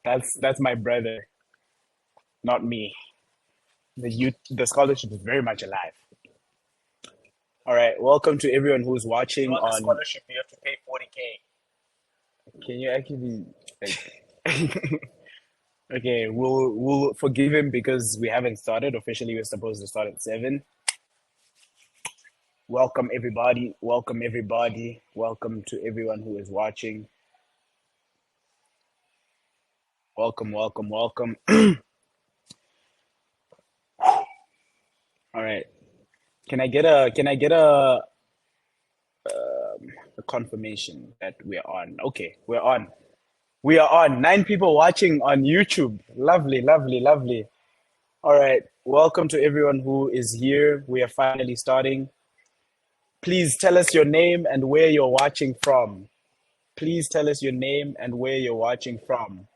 That's my brother, not me. The scholarship is very much alive. All right, welcome to everyone who's If you watching want the on. scholarship, you have to pay 40K. Can you actually like? Okay, we'll forgive him because we haven't started officially. We're supposed to start at 7. Welcome everybody. Welcome everybody. Welcome to everyone who is watching. Welcome, welcome, welcome. All right. Can I get a confirmation that we're on? Okay, we're on. We are on. 9 people watching on YouTube. Lovely, lovely, lovely. All right. Welcome to everyone who is here. We are finally starting. Please tell us your name and where you're watching from. Please tell us your name and where you're watching from.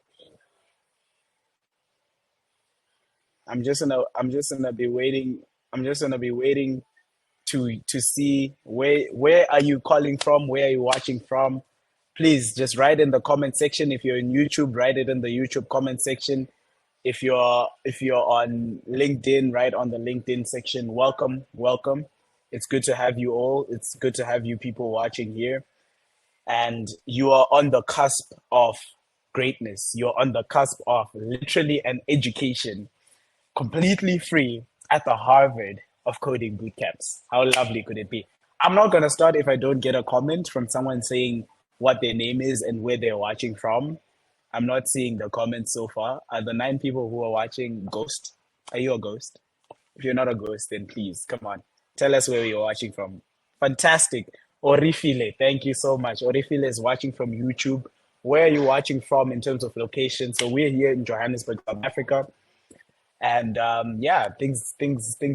I'm just gonna be waiting. I'm just gonna be waiting to see where are you calling from? Where are you watching from? Please just write in the comment section. If you're in YouTube, write it in the YouTube comment section. If you're on LinkedIn, write on the LinkedIn section. Welcome, welcome. It's good to have you all. It's good to have you people watching here. And you are on the cusp of greatness. You're on the cusp of literally an education completely free at the Harvard of coding boot camps. How lovely could it be? I'm not going to start if I don't get a comment from someone saying what their name is and where they're watching from. I'm not seeing the comments so far. Are the 9 people who are watching ghost? Are you a ghost? If you're not a ghost, then please come on. Tell us where you're watching from. Fantastic. Orifile, thank you so much. Orifile is watching from YouTube. Where are you watching from in terms of location? So we're here in Johannesburg, South Africa. And yeah, things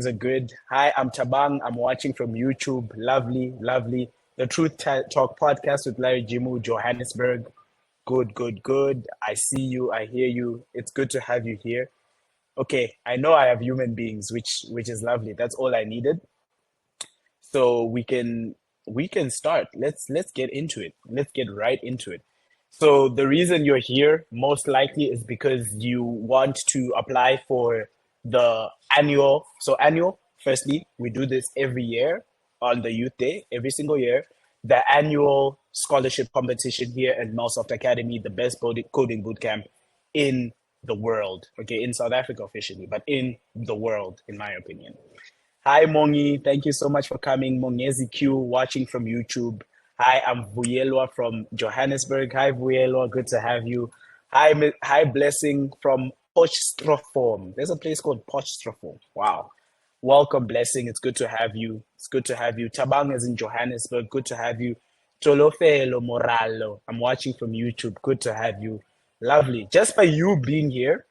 are good. Hi, I'm Tabang. I'm watching from YouTube. Lovely, lovely. The Talk podcast with Larry Jimu, Johannesburg. Good, good, good. I see you. I hear you. It's good to have you here. Okay, I know I have human beings, which is lovely. That's all I needed. So we can start. Let's get into it. Let's get right into it. So the reason you're here most likely is because you want to apply for the annual. So annual, firstly, we do this every year on the Youth Day, every single year. The annual scholarship competition here at Microsoft Academy, the best coding bootcamp in the world. Okay, in South Africa officially, but in the world, in my opinion. Hi, Mongi. Thank you so much for coming. Mongezi Q, watching from YouTube. Hi, I'm Vuyelwa from Johannesburg. Hi, Vuyelwa. Good to have you. Hi, Blessing from Potchefstroom. There's a place called Potchefstroom. Wow. Welcome, Blessing. It's good to have you. It's good to have you. Tabang is in Johannesburg. Good to have you. Tolofelo Moralo. I'm watching from YouTube. Good to have you. Lovely. Just by you being here,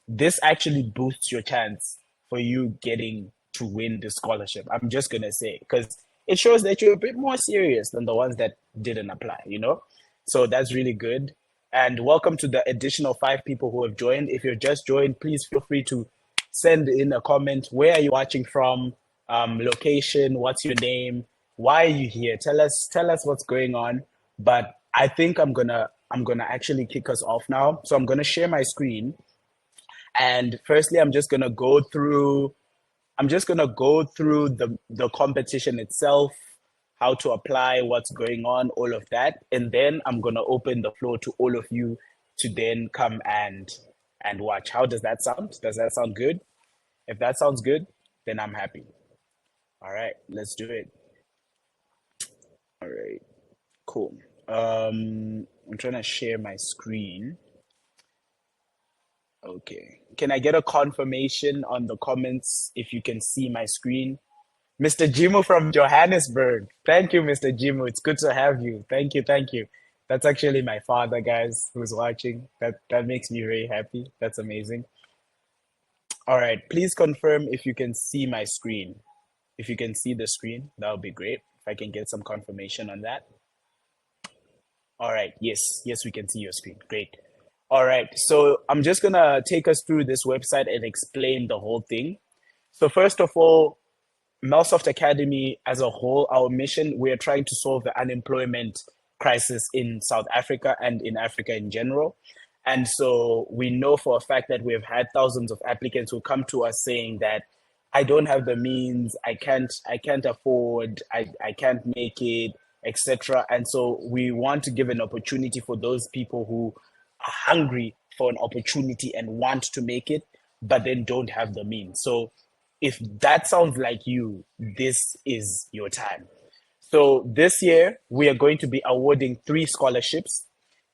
this actually boosts your chance for you getting to win the scholarship. I'm just gonna say because it shows that you're a bit more serious than the ones that didn't apply, you know? So that's really good. And welcome to the additional 5 people who have joined. If you're just joined, please feel free to send in a comment. Where are you watching from? Location, what's your name? Why are you here? Tell us what's going on. But I think I'm gonna actually kick us off now. So I'm gonna share my screen and firstly, I'm just gonna go through the competition itself, how to apply, what's going on, all of that, and then I'm gonna open the floor to all of you to then come and watch. How does that sound? Does that sound good? If that sounds good, then I'm happy. All right, let's do it. All right, cool. I'm trying to share my screen. Okay. Can I get a confirmation on the comments if you can see my screen? Mr. Jimu from Johannesburg. Thank you, Mr. Jimu. It's good to have you. Thank you, thank you. That's actually my father, guys, who's watching. That makes me very happy. That's amazing. All right, please confirm if you can see my screen. If you can see the screen, that would be great. If I can get some confirmation on that. All right. Yes. Yes, we can see your screen. Great. All right. So I'm just gonna take us through this website and explain the whole thing. So first of all, Microsoft Academy as a whole, our mission, we are trying to solve the unemployment crisis in South Africa and in Africa in general. And so we know for a fact that we've had thousands of applicants who come to us saying that I don't have the means, I can't afford, I can't make it, etc. And so we want to give an opportunity for those people who are hungry for an opportunity and want to make it, but then don't have the means. So if that sounds like you, this is your time. So this year, we are going to be awarding 3 scholarships,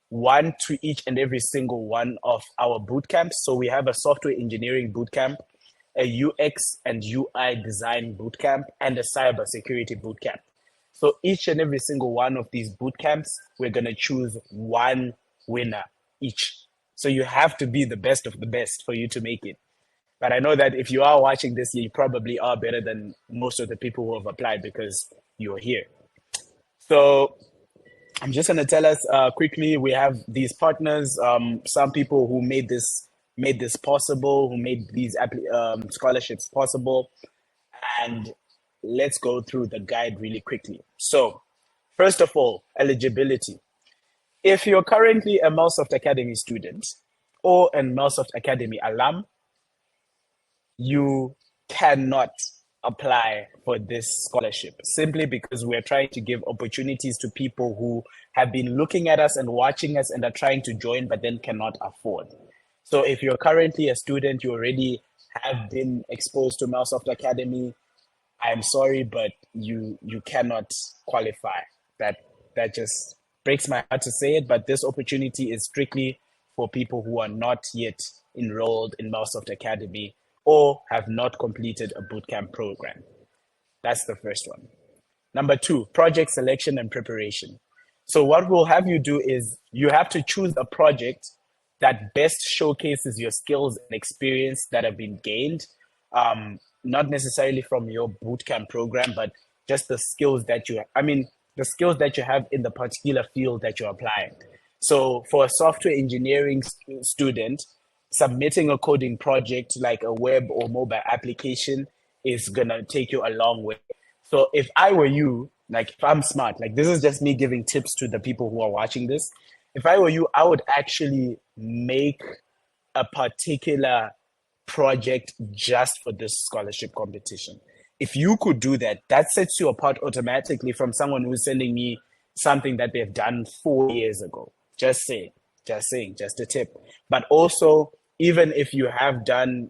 one to each and every single one of our boot camps. So we have a software engineering boot camp, a UX and UI design boot camp, and a cybersecurity boot camp. So each and every single one of these boot camps, we're going to choose one winner each. So you have to be the best of the best for you to make it. But I know that if you are watching this, you probably are better than most of the people who have applied because you're here. So I'm just going to tell us quickly. We have these partners, some people who made this possible, who made these scholarships possible, and let's go through the guide really quickly. So, first of all, eligibility. If you're currently a Microsoft Academy student or a Microsoft Academy alum, you cannot apply for this scholarship simply because we're trying to give opportunities to people who have been looking at us and watching us and are trying to join but then cannot afford. So if you're currently a student, you already have been exposed to Microsoft Academy, I'm sorry, but you cannot qualify. That just breaks my heart to say it, but this opportunity is strictly for people who are not yet enrolled in Microsoft Academy or have not completed a bootcamp program. That's the first one. Number 2, project selection and preparation. So what we'll have you do is you have to choose a project that best showcases your skills and experience that have been gained, not necessarily from your bootcamp program, but just the skills that the skills that you have in the particular field that you're applying. So for a software engineering student, submitting a coding project like a web or mobile application is gonna take you a long way. So if I were you, like if I'm smart, like this is just me giving tips to the people who are watching this. If I were you, I would actually make a particular project just for this scholarship competition. If you could do that, that sets you apart automatically from someone who's sending me something that they've done 4 years ago. Just saying, just a tip. But also, even if you have done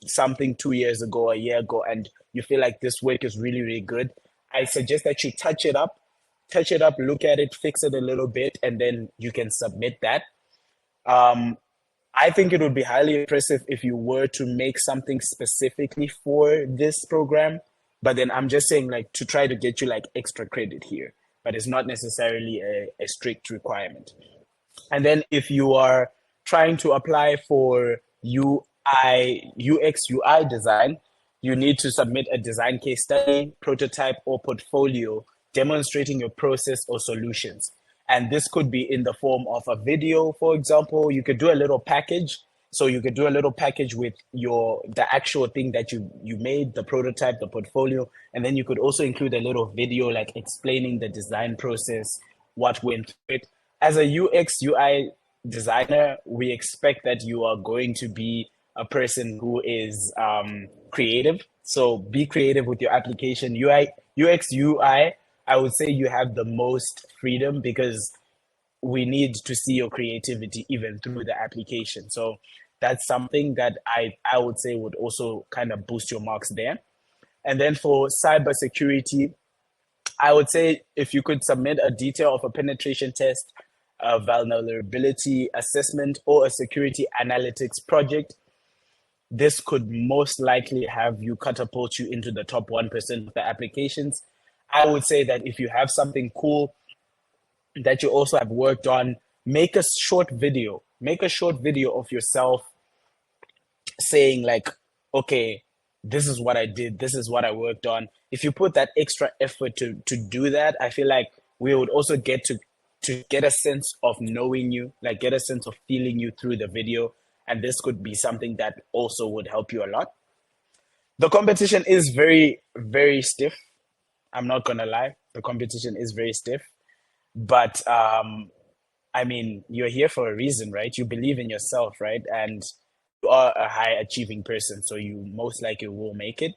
something 2 years ago, a year ago, and you feel like this work is really, really good, I suggest that you touch it up, look at it, fix it a little bit, and then you can submit that. I think it would be highly impressive if you were to make something specifically for this program, but then I'm just saying like to try to get you like extra credit here, but it's not necessarily a strict requirement. And then if you are trying to apply for UX, UI design, you need to submit a design case study, prototype, or portfolio demonstrating your process or solutions. And this could be in the form of a video, for example. You could do a little package. So you could do a little package with the actual thing that you made, the prototype, the portfolio, and then you could also include a little video like explaining the design process, what went through it. As a UX UI designer, we expect that you are going to be a person who is creative. So be creative with your application. UX UI, I would say you have the most freedom because we need to see your creativity even through the application. So that's something that I would say would also kind of boost your marks there. And then for cybersecurity, I would say if you could submit a detail of a penetration test, a vulnerability assessment, or a security analytics project, this could most likely have you catapult you into the top 1% of the applications. I would say that if you have something cool that you also have worked on, make a short video. Make a short video of yourself saying like, okay, this is what I did, this is what I worked on. If you put that extra effort to do that, I feel like we would also get to get a sense of knowing you, like get a sense of feeling you through the video. And this could be something that also would help you a lot. The competition is very, very stiff. I'm not gonna lie. The competition is very stiff. But I mean, you're here for a reason, right? You believe in yourself, right? And you are a high achieving person, so you most likely will make it.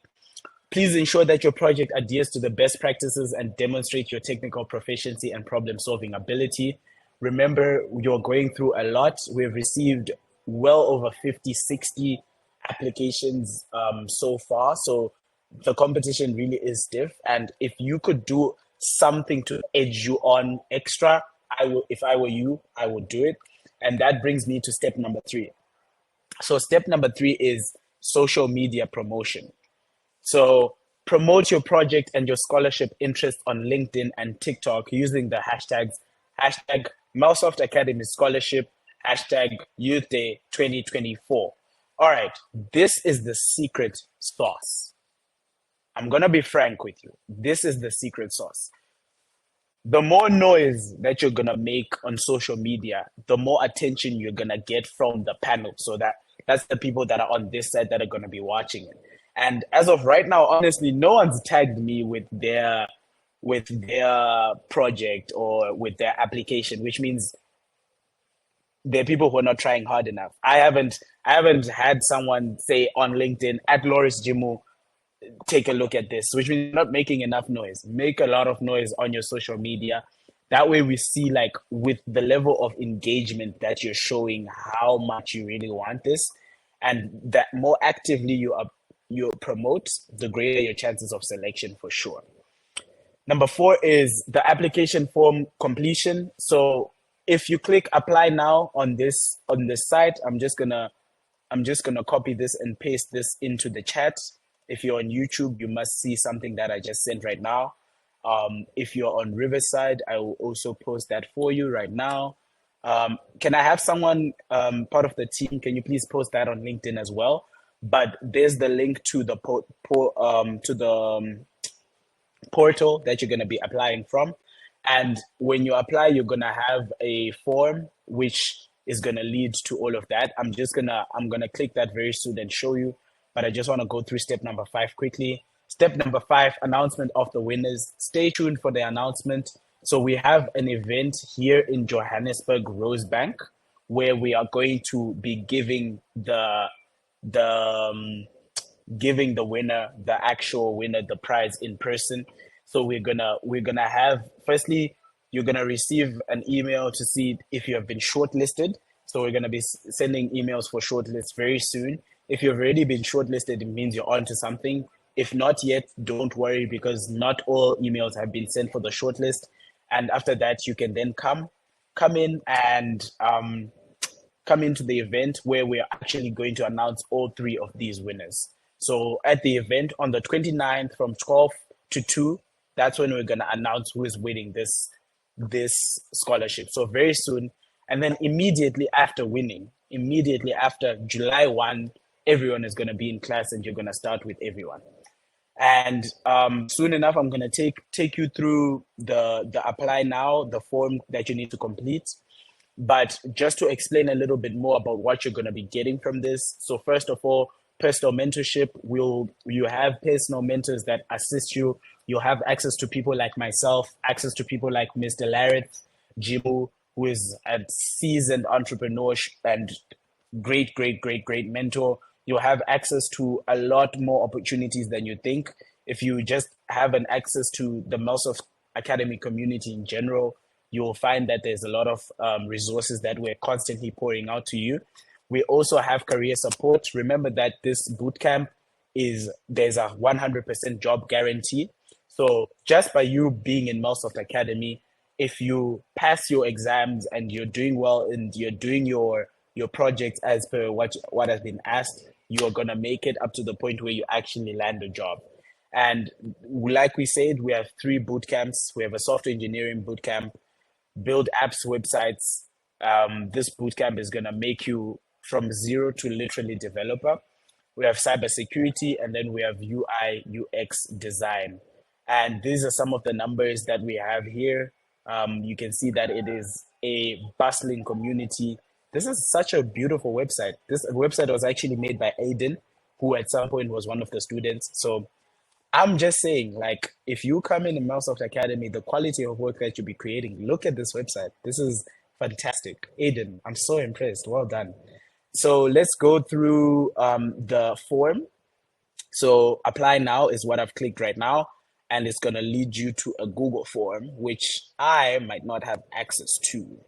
Please ensure that your project adheres to the best practices and demonstrate your technical proficiency and problem solving ability. Remember, you're going through a lot. We've received well over 50, 60 applications so far. So the competition really is stiff. And if you could do something to edge you on extra, I will, if I were you, I would do it. And that brings me to step number three. So step number three is social media promotion. So promote your project and your scholarship interest on LinkedIn and TikTok using the hashtags hashtag Microsoft Academy Scholarship, hashtag Youth Day 2024. All right, this is the secret sauce. I'm gonna be frank with you. This is the secret sauce. The more noise that you're gonna make on social media, the more attention you're gonna get from the panel. So that's the people that are on this side that are gonna be watching it. And as of right now, honestly, no one's tagged me with their project or with their application, which means there are people who are not trying hard enough. I haven't had someone say on LinkedIn at Loris Jimu, take a look at this, which means you're not making enough noise. Make a lot of noise on your social media. That way we see like with the level of engagement that you're showing how much you really want this. And that more actively you promote, the greater your chances of selection for sure. Number four is the application form completion. So if you click apply now on this site, I'm just gonna copy this and paste this into the chat. If you're on YouTube, you must see something that I just sent right now. If you're on Riverside, I will also post that for you right now. Can I have someone part of the team? Can you please post that on LinkedIn as well? But there's the link to the portal that you're going to be applying from. And when you apply, you're going to have a form which is going to lead to all of that. I'm going to click that very soon and show you, but I just want to go through step number five quickly. Step number five, announcement of the winners. Stay tuned for the announcement. So we have an event here in Johannesburg, Rosebank, where we are going to be the giving the winner, the actual winner, the prize in person. So we're gonna have, firstly, you're gonna receive an email to see if you have been shortlisted. So we're gonna be sending emails for shortlists very soon. If you've already been shortlisted, it means you're on to something. If not yet, don't worry, because not all emails have been sent for the shortlist. And after that, you can then come in and come into the event where we are actually going to announce all three of these winners. So at the event on the 29th from 12 to 2, that's when we're going to announce who is winning this scholarship. So very soon. And then immediately after winning, immediately after July 1, everyone is going to be in class and you're going to start with everyone. And soon enough, I'm going to take you through the apply now, the form that you need to complete. But just to explain a little bit more about what you're going to be getting from this. So first of all, personal mentorship. You have personal mentors that assist you. You'll have access to people like myself, access to people like Mr. Lareth Jimu, who is a seasoned entrepreneur and great mentor. You'll have access to a lot more opportunities than you think. If you just have an access to the Microsoft Academy community in general, you'll find that there's a lot of resources that we're constantly pouring out to you. We also have career support. Remember that this bootcamp there's a 100% job guarantee. So just by you being in Microsoft Academy, if you pass your exams and you're doing well and you're doing your projects as per what has been asked, you are gonna make it up to the point where you actually land a job. And like we said, we have three boot camps. We have a software engineering boot camp, build apps, websites. This bootcamp is going to make you from zero to literally developer. We have cybersecurity, and then we have UI, UX design. And these are some of the numbers that we have here. You can see that it is a bustling community. This is such a beautiful website. This website was actually made by Aiden, who at some point was one of the students. So I'm just saying, if you come in Microsoft Academy, the quality of work that you'll be creating, look at this website. Fantastic. Aiden, I'm so impressed. Well done. So let's go through the form. So apply now is what I've clicked right now, and it's going to lead you to a Google form, which I might not have access to.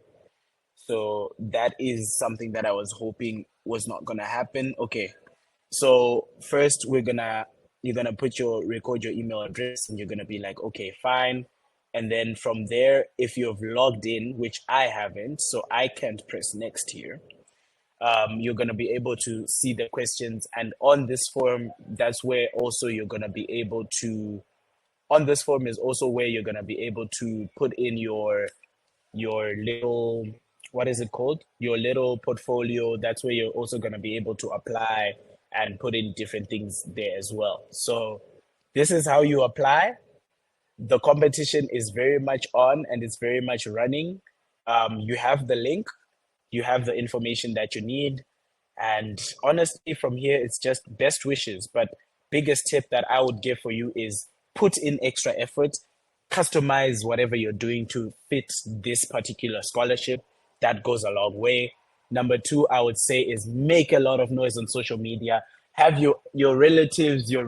So that is something that I was hoping was not going to happen. Okay. So first you're gonna record your email address, and you're gonna be like, okay, fine. And then from there, if you've logged in, which I haven't, so I can't press next here, you're going to be able to see the questions. And on this form, that's where also you're going to be able to, on this form is also where you're going to be able to put in your little, what is it called? Your little portfolio. That's where you're also going to be able to apply and put in different things there as well. So this is how you apply. The competition is very much on and it's very much running. You have the link, you have the information that you need. And honestly, from here, it's just best wishes. But biggest tip that I would give for you is put in extra effort, customize whatever you're doing to fit this particular scholarship. That goes a long way. Number two, I would say, is make a lot of noise on social media. Have your relatives, your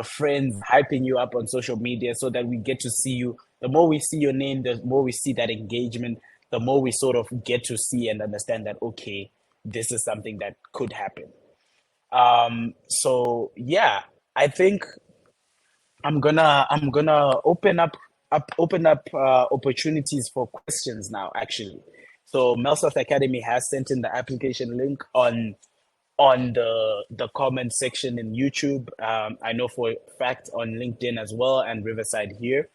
friends hyping you up on social media so that we get to see you. The more we see your name, the more we see that engagement, the more we sort of get to see and understand that, okay, this is something that could happen. So yeah, I think I'm gonna open up opportunities for questions now, actually. So Melsoft Academy has sent in the application link on the comment section in YouTube. I know for a fact on LinkedIn as well, and Riverside here.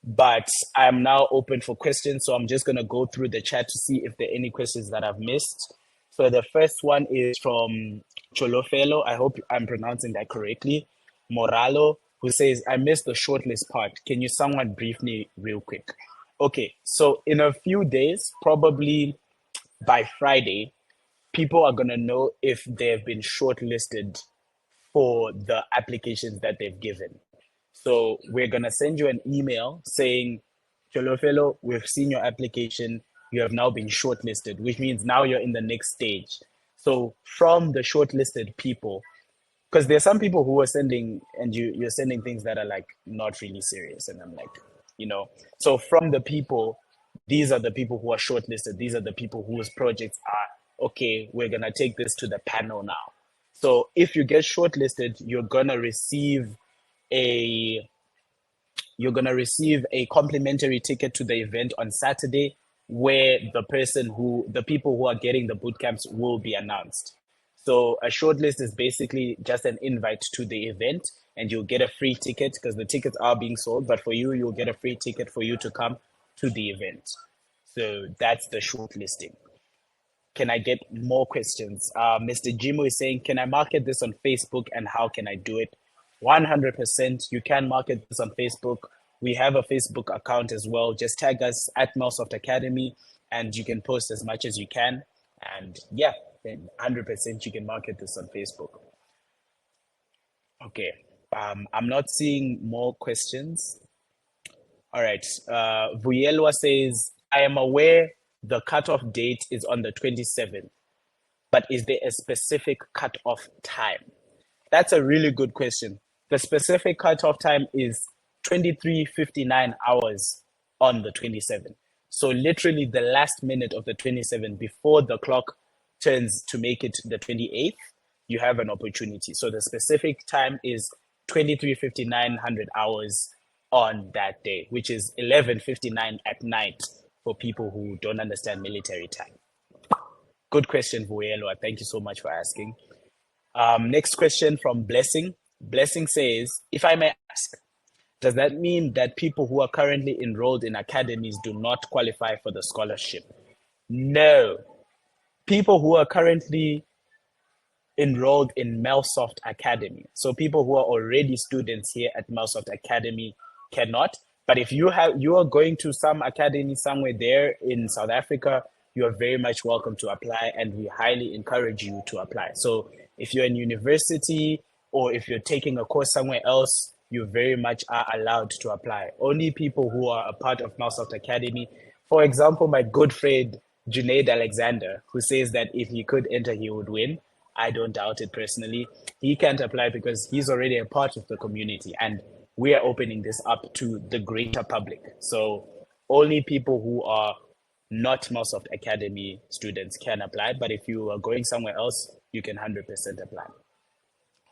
But I'm now open for questions, so I'm just gonna go through the chat to see if there are any questions that I've missed. So the first one is from Cholofelo. I hope I'm pronouncing that correctly. Moralo, who says, I missed the shortlist part. Can you someone brief me real quick? Okay, so in a few days, probably by Friday, people are gonna know if they have been shortlisted for the applications that they've given. So we're gonna send you an email saying, Cholofelo, we've seen your application. You have now been shortlisted, which means now you're in the next stage. So from the shortlisted people, because there's some people who are sending, and you're sending things that are like not really serious, and I'm like, you know. So from the people, these are the people who are shortlisted. These are the people whose projects are okay. We're gonna take this to the panel now. So if you get shortlisted, a you're gonna receive a complimentary ticket to the event on Saturday, where the people who are getting the boot camps will be announced. So a shortlist is basically just an invite to the event, and you'll get a free ticket because the tickets are being sold. But for you, you'll get a free ticket for you to come to the event. So that's the shortlisting. Can I get more questions? Mr. Jimo is saying, can I market this on Facebook and how can I do it? 100%. You can market this on Facebook. We have a Facebook account as well. Just tag us at Melsoft Academy and you can post as much as you can. And yeah, then 100% you can market this on Facebook. Okay. I'm not seeing more questions. All right. Vuyelwa says, I am aware the cutoff date is on the 27th, but is there a specific cutoff time? That's a really good question. The specific cutoff time is 23:59 hours on the 27th. So literally the last minute of the 27th before the clock turns to make it the 28th, you have an opportunity. So the specific time is 23:59 hours on that day, which is 11:59 at night for people who don't understand military time. Good question, Vuelwa. Thank you so much for asking. Next question from Blessing. Blessing says, if I may ask, does that mean that people who are currently enrolled in academies do not qualify for the scholarship? No. People who are currently enrolled in Melsoft Academy, so people who are already students here at Melsoft Academy, cannot. But if you are going to some academy somewhere there in South Africa, you are very much welcome to apply, and we highly encourage you to apply. So if you're in university or if you're taking a course somewhere else, you very much are allowed to apply. Only people who are a part of Melsoft Academy, for example, my good friend Junaid Alexander, who says that if he could enter, he would win. I don't doubt it personally. He can't apply because he's already a part of the community, and we are opening this up to the greater public. So only people who are not Microsoft Academy students can apply. But if you are going somewhere else, you can 100% apply.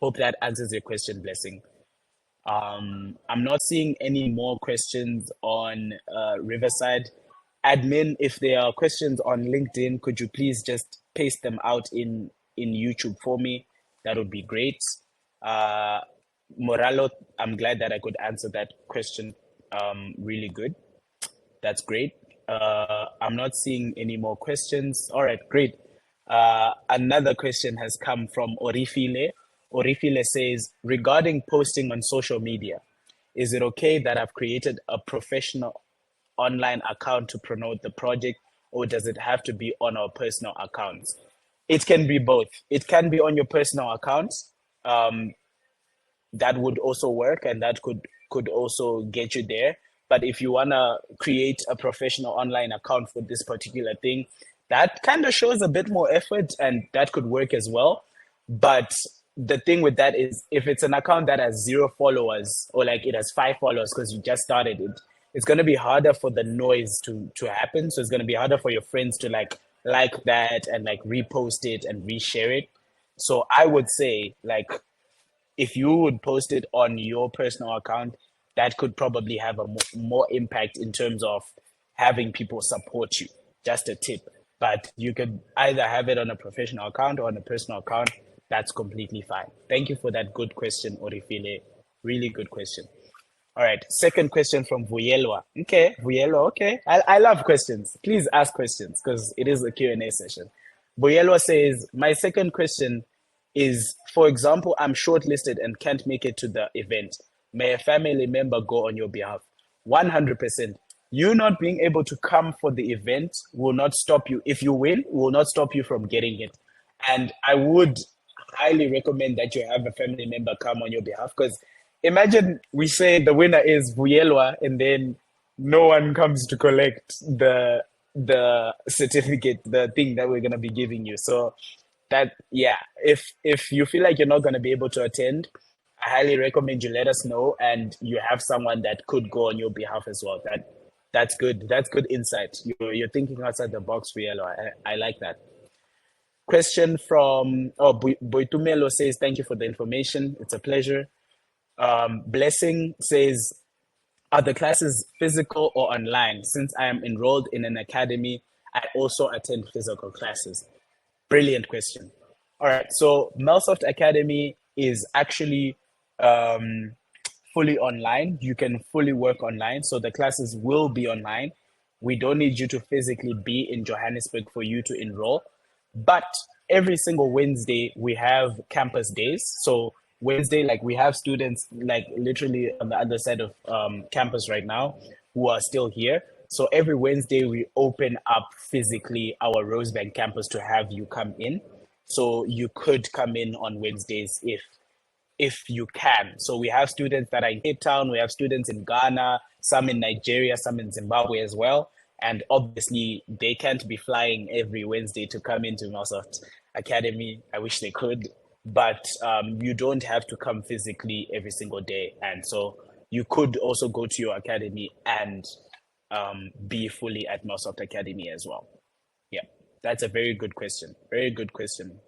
Hope that answers your question, Blessing. I'm not seeing any more questions on Riverside. Admin, if there are questions on LinkedIn, could you please just paste them out in YouTube for me? That would be great. Uh, Moralo, I'm glad that I could answer that question. Really good. That's great. I'm not seeing any more questions. All right, great. Another question has come from Orifile. Orifile says, regarding posting on social media, is it okay that I've created a professional online account to promote the project, or does it have to be on our personal accounts? It can be both. It can be on your personal account. Um, that would also work, and that could also get you there. But if you want to create a professional online account for this particular thing, that kind of shows a bit more effort, and that could work as well. But the thing with that is, if it's an account that has 0 followers, or like it has 5 followers because you just started it, it's going to be harder for the noise to happen. So it's going to be harder for your friends to like that and like repost it and reshare it. So I would say, like, if you would post it on your personal account, that could probably have a more impact in terms of having people support you. Just a tip. But you could either have it on a professional account or on a personal account. That's completely fine. Thank you for that good question, Orifile. Really good question. All right. Second question from Vuyelwa. Okay, Vuyelwa. Okay. I love questions. Please ask questions because it is a Q&A session. Vuyelwa says, my second question is, for example, I'm shortlisted and can't make it to the event. May a family member go on your behalf? 100%. You not being able to come for the event will not stop you. If you win, will not stop you from getting it. And I would highly recommend that you have a family member come on your behalf, because imagine we say the winner is Vuyelwa and then no one comes to collect the certificate, the thing that we're gonna be giving you. So that, yeah, if you feel like you're not gonna be able to attend, I highly recommend you let us know, and you have someone that could go on your behalf as well. That's good. That's good insight. You're thinking outside the box, Vuyelwa. I like that. Question from Boitumelo says, thank you for the information. It's a pleasure. Blessing says, are the classes physical or online? Since I am enrolled in an academy, I also attend physical classes. Brilliant question. All right, so Melsoft Academy is actually fully online. You can fully work online, so the classes will be online. We don't need you to physically be in Johannesburg for you to enroll. But every single Wednesday, we have campus days. So Wednesday, like, we have students like literally on the other side of campus right now who are still here. So every Wednesday, we open up physically our Rosebank campus to have you come in. So you could come in on Wednesdays if you can. So we have students that are in Cape Town, we have students in Ghana, some in Nigeria, some in Zimbabwe as well. And obviously, they can't be flying every Wednesday to come into Microsoft Academy. I wish they could, but you don't have to come physically every single day. And so you could also go to your academy and be fully at Microsoft Academy as well. Yeah, that's a very good question. Very good question.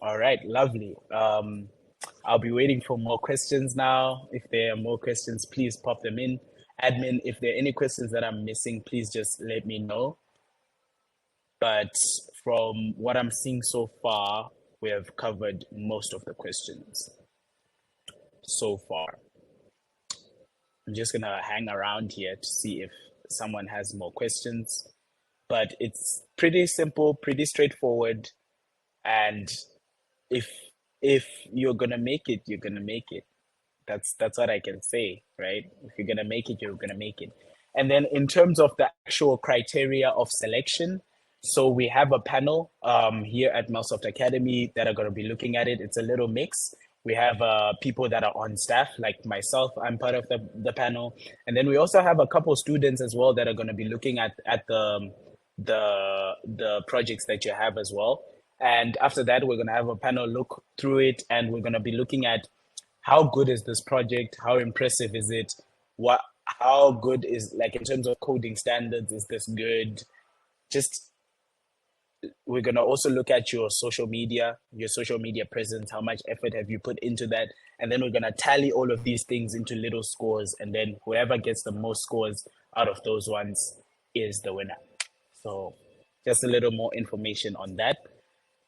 All right, lovely. I'll be waiting for more questions now. If there are more questions, please pop them in. Admin, if there are any questions that I'm missing, please just let me know. But from what I'm seeing so far, we have covered most of the questions so far. I'm just gonna hang around here to see if someone has more questions. But it's pretty simple, pretty straightforward. And if if you're gonna make it, you're gonna make it. That's what I can say, right? If you're gonna make it, you're gonna make it. And then in terms of the actual criteria of selection, so we have a panel here at Microsoft Academy that are going to be looking at it. It's a little mix. We have people that are on staff, like myself. I'm part of the panel, and then we also have a couple students as well that are going to be looking at the projects that you have as well. And after that, we're going to have a panel look through it, and we're going to be looking at how good is this project, how impressive is it, what how good is, like, in terms of coding standards, is this good? Just, we're going to also look at your social media presence, how much effort have you put into that, and then we're going to tally all of these things into little scores, and then whoever gets the most scores out of those ones is the winner. So just a little more information on that.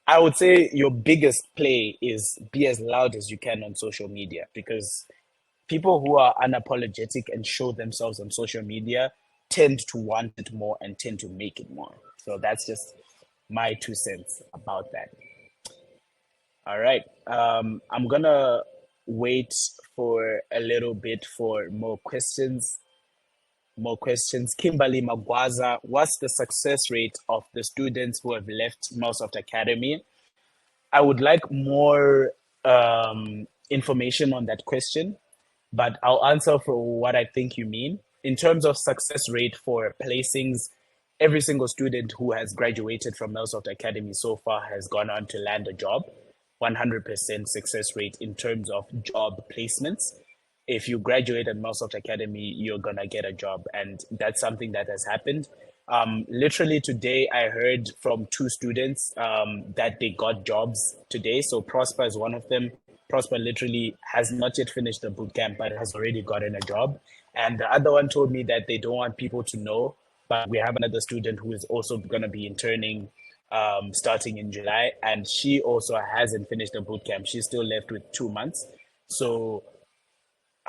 I would say your biggest play is be as loud as you can on social media, because people who are unapologetic and show themselves on social media tend to want it more and tend to make it more. So that's just my 2 cents about that. All right. I'm gonna wait for a little bit for more questions. More questions. Kimberly Magwaza, what's the success rate of the students who have left Microsoft Academy? I would like more information on that question, but I'll answer for what I think you mean. In terms of success rate for placings, every single student who has graduated from Microsoft Academy so far has gone on to land a job. 100% success rate in terms of job placements. If you graduate at Microsoft Academy, you're gonna get a job, and that's something that has happened. Literally today, I heard from two students that they got jobs today. So Prosper is one of them. Prosper literally has not yet finished the boot camp, but has already gotten a job. And the other one told me that they don't want people to know, but we have another student who is also going to be interning starting in July, and she also hasn't finished the boot camp. She's still left with 2 months. So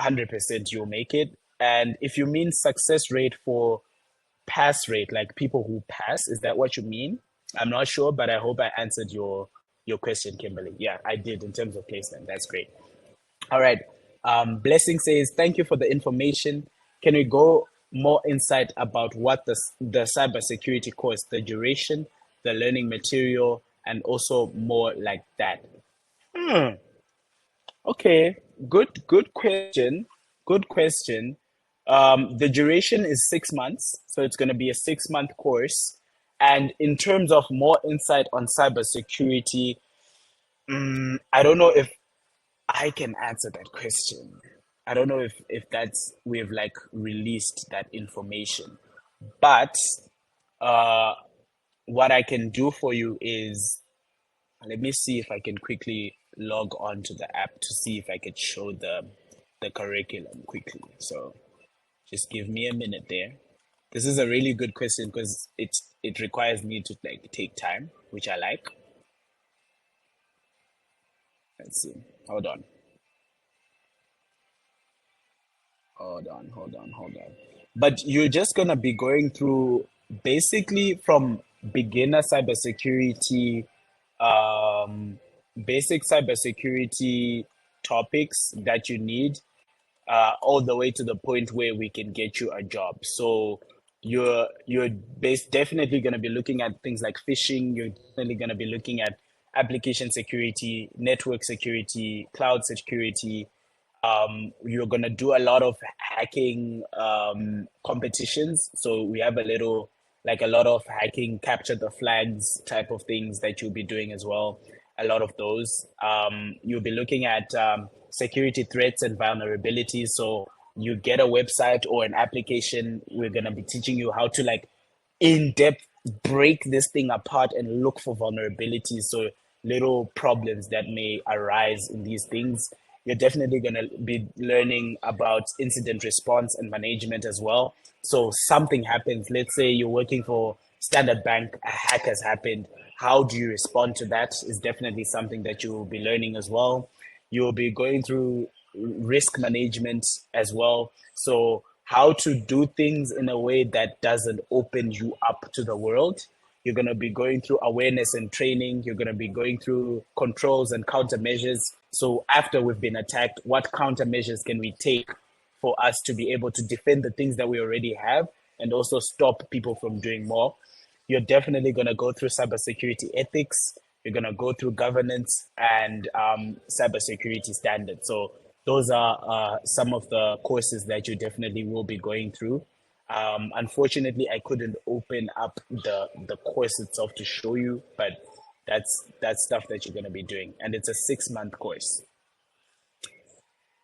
100% you'll make it. And if you mean success rate for pass rate, like people who pass, is that what you mean? I'm not sure, but I hope I answered your question, Kimberly. Yeah, I did, in terms of placement. That's great. All right. Blessing says, thank you for the information. Can we go more insight about what the cybersecurity course, the duration, the learning material, and also more like that? Okay, good question. Good question. The duration is 6 months, so it's going to be a 6 month course. And in terms of more insight on cybersecurity, I don't know if I can answer that question. I don't know if that's we've like released that information, but uh, what I can do for you is, let me see if I can quickly log on to the app to see if I could show the curriculum quickly. So just give me a minute there. This is a really good question because it requires me to like take time, which I like. Let's see. Hold on. Hold on. But you're just gonna be going through basically from beginner cybersecurity, um, basic cybersecurity topics that you need, all the way to the point where we can get you a job. So you're definitely going to be looking at things like phishing. You're definitely going to be looking at application security, network security, cloud security. You're going to do a lot of hacking competitions. So we have a lot of hacking, capture the flags type of things that you'll be doing as well. A lot of those. You'll be looking at security threats and vulnerabilities. So you get a website or an application, we're going to be teaching you how to like in depth break this thing apart and look for vulnerabilities. So little problems that may arise in these things. You're definitely going to be learning about incident response and management as well. So something happens. Let's say you're working for Standard Bank, a hack has happened. How do you respond to that? Is definitely something that you will be learning as well. You'll be going through risk management as well. So how to do things in a way that doesn't open you up to the world. You're going to be going through awareness and training. You're going to be going through controls and countermeasures. So after we've been attacked, what countermeasures can we take for us to be able to defend the things that we already have and also stop people from doing more? You're definitely going to go through cybersecurity ethics. You're going to go through governance and cybersecurity standards. So those are some of the courses that you definitely will be going through. Unfortunately, I couldn't open up the course itself to show you, but that's stuff that you're going to be doing, and it's a 6-month course.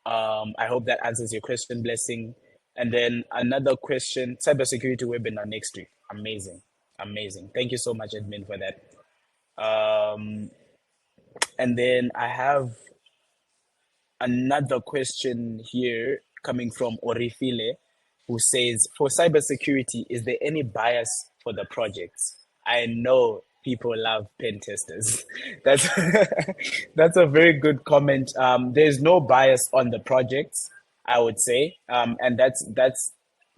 I hope that answers your question, Blessing. And then another question: cybersecurity webinar next week. Amazing, amazing. Thank you so much, admin, for that. And then I have another question here coming from Orifile, who says, for cybersecurity, is there any bias for the projects? I know people love pen testers. That's that's a very good comment. There's no bias on the projects, I would say, and that's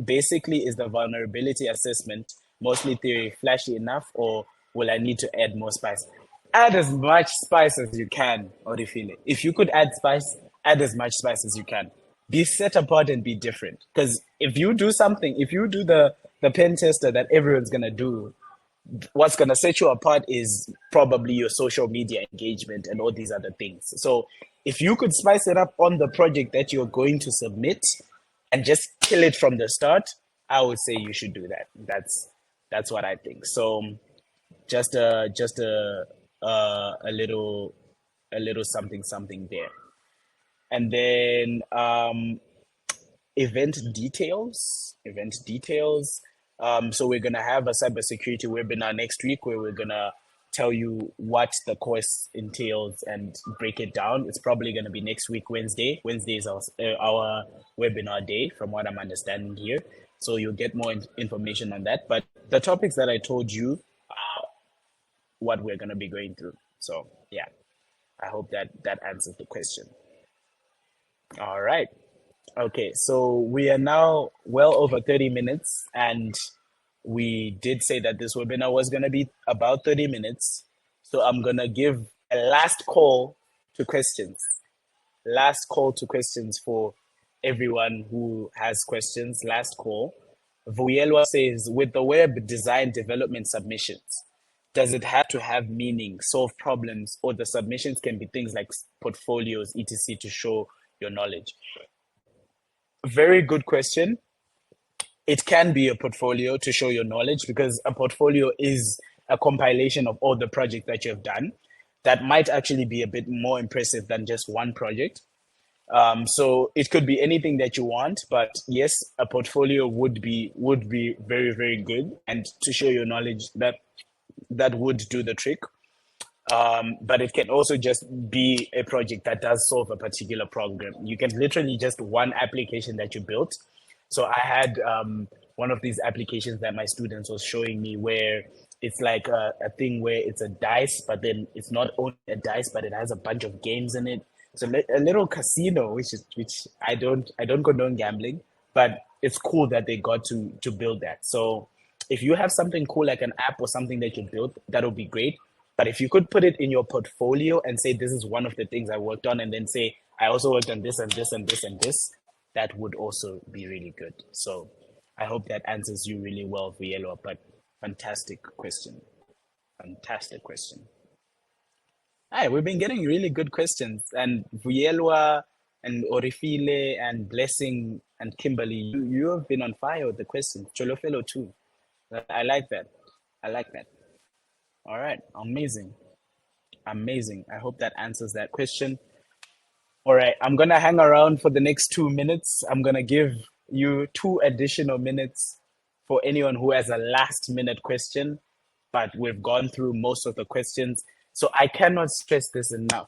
basically is the vulnerability assessment mostly theory flashy enough, or will I need to add more spice? Add as much spice as you can, Orifile. If you could add spice, add as much spice as you can. Be set apart and be different. Because if you do something, if you do the pen tester that everyone's gonna do, what's gonna set you apart is probably your social media engagement and all these other things. So if you could spice it up on the project that you're going to submit and just kill it from the start, I would say you should do that. That's what I think. So just a little something there. And then event details. So we're gonna have a cybersecurity webinar next week where we're gonna tell you what the course entails and break it down. It's probably gonna be next week, Wednesday. Wednesday is our webinar day, from what I'm understanding here. So you'll get more information on that. But the topics that I told you are what we're gonna be going through. So yeah, I hope that answers the question. All right. Okay, so we are now well over 30 minutes, and we did say that this webinar was going to be about 30 minutes. So I'm going to give a last call to questions. Last call to questions for everyone who has questions. Last call. Vuyelwa says, with the web design development submissions, does it have to have meaning, solve problems, or the submissions can be things like portfolios, etc., to show your knowledge? Very good question. It can be a portfolio to show your knowledge, because a portfolio is a compilation of all the projects that you've done. That might actually be a bit more impressive than just one project. So it could be anything that you want, but yes, a portfolio would be very, very good, and to show your knowledge, that would do the trick. But it can also just be a project that does solve a particular problem. You can literally just one application that you built. So I had one of these applications that my students was showing me, where it's like a thing where it's a dice, but then it's not only a dice, but it has a bunch of games in it. So a little casino, which I don't condone gambling, but it's cool that they got to build that. So if you have something cool like an app or something that you built, that'll be great. But if you could put it in your portfolio and say, this is one of the things I worked on, and then say, I also worked on this and this and this and this, that would also be really good. So I hope that answers you really well, Vuyelwa, but fantastic question. Fantastic question. Hi, we've been getting really good questions. And Vuyelwa and Orifile and Blessing and Kimberly, you have been on fire with the questions. Cholofelo too. I like that. I like that. All right, amazing. Amazing. I hope that answers that question. All right, I'm going to hang around for the next 2 minutes. I'm going to give you 2 additional minutes for anyone who has a last minute question, but we've gone through most of the questions. So I cannot stress this enough.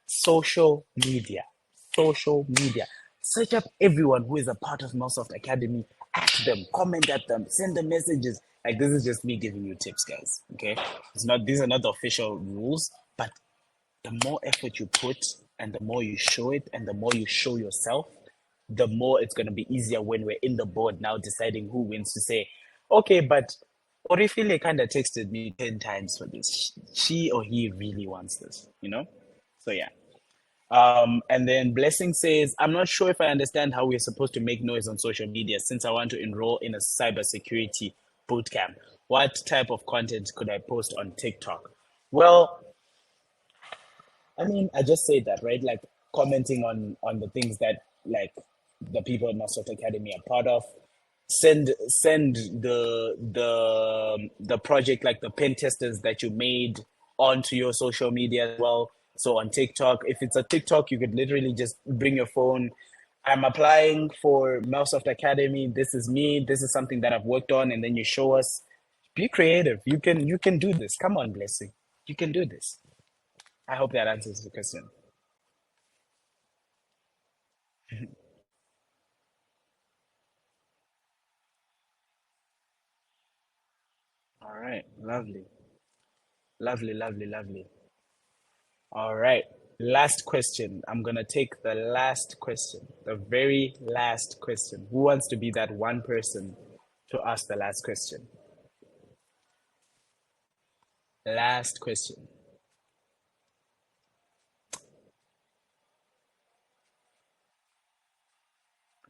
Social media. Social media. Search up everyone who is a part of Microsoft Academy. At them, comment at them, send them messages. Like, this is just me giving you tips, guys. Okay, these are not the official rules, but the more effort you put and the more you show it and the more you show yourself, the more it's going to be easier when we're in the board now deciding who wins, to say, okay, but Orifile kind of texted me 10 times for this. She or he really wants this, So yeah. And then Blessing says, I'm not sure if I understand how we're supposed to make noise on social media since I want to enroll in a cybersecurity bootcamp. What type of content could I post on TikTok? Well, I mean, I just say that, right? Like commenting on the things that like the people in Microsoft Academy are part of. Send the project, like the pen testers that you made, onto your social media as well. So on TikTok, if it's a TikTok, you could literally just bring your phone. I'm applying for Microsoft Academy. This is me. This is something that I've worked on, and then you show us. Be creative. You can do this. Come on, Blessing. You can do this. I hope that answers the question. All right. Lovely. Lovely, lovely, lovely. All right. Last question. I'm going to take the last question, the very last question. Who wants to be that one person to ask the last question? Last question.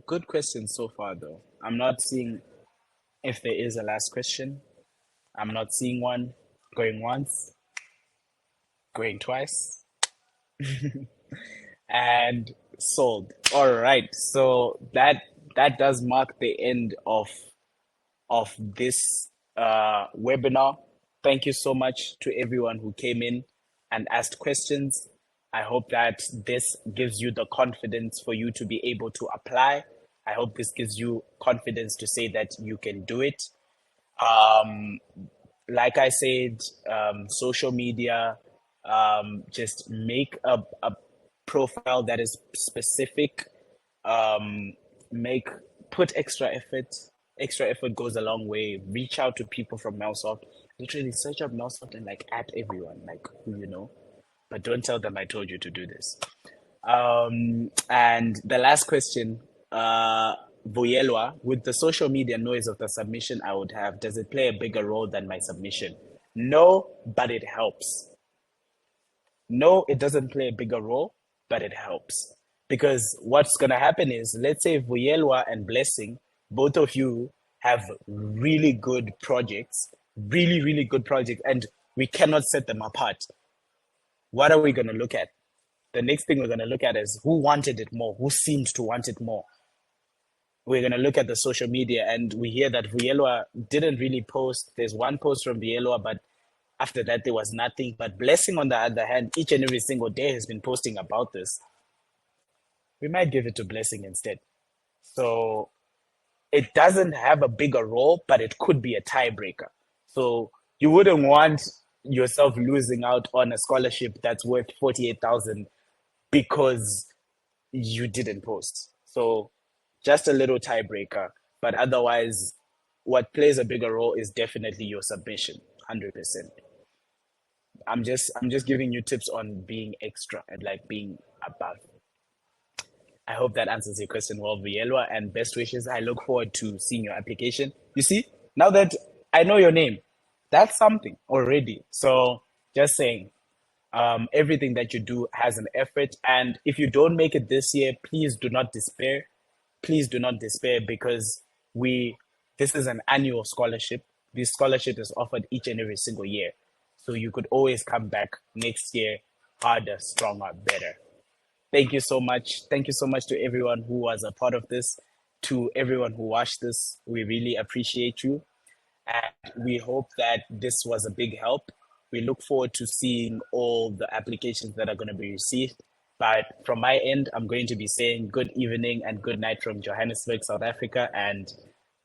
Good question so far, though. I'm not seeing if there is a last question. I'm not seeing one going once, going twice, and sold. All right. So that does mark the end of this webinar. Thank you so much to everyone who came in and asked questions. I hope that this gives you the confidence for you to be able to apply. I hope this gives you confidence to say that you can do it. Um, like I said, social media, just make a profile that is specific. Um, make put extra effort. Extra effort goes a long way. Reach out to people from Microsoft. Literally search up Microsoft and like add everyone, like who you know. But don't tell them I told you to do this. And the last question, Vuyelwa, with the social media noise of the submission I would have, does it play a bigger role than my submission? No, but it helps. No, it doesn't play a bigger role, but it helps. Because what's going to happen is, let's say Vuyelwa and Blessing, both of you have really good projects, really, really good projects, and we cannot set them apart. What are we going to look at? The next thing we're going to look at is who wanted it more, who seemed to want it more. We're going to look at the social media, and we hear that Vuyelwa didn't really post. There's one post from Vuyelwa, but after that, there was nothing. But Blessing, on the other hand, each and every single day has been posting about this. We might give it to Blessing instead. So it doesn't have a bigger role, but it could be a tiebreaker. So you wouldn't want yourself losing out on a scholarship that's worth 48,000 because you didn't post. So just a little tiebreaker. But otherwise, what plays a bigger role is definitely your submission, 100%. I'm just giving you tips on being extra and like being above. I hope that answers your question well, Vuyelwa, and best wishes. I look forward to seeing your application. You see, now that I know your name, that's something already. So just saying, everything that you do has an effort. And if you don't make it this year, please do not despair. Please do not despair because we this is an annual scholarship. This scholarship is offered each and every single year. So you could always come back next year harder, stronger, better. Thank you so much. Thank you so much to everyone who was a part of this, to everyone who watched this. We really appreciate you. And we hope that this was a big help. We look forward to seeing all the applications that are going to be received. But from my end, I'm going to be saying good evening and good night from Johannesburg, South Africa, and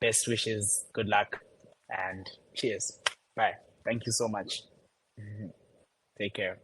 best wishes, good luck, and cheers. Bye. Thank you so much. Take care.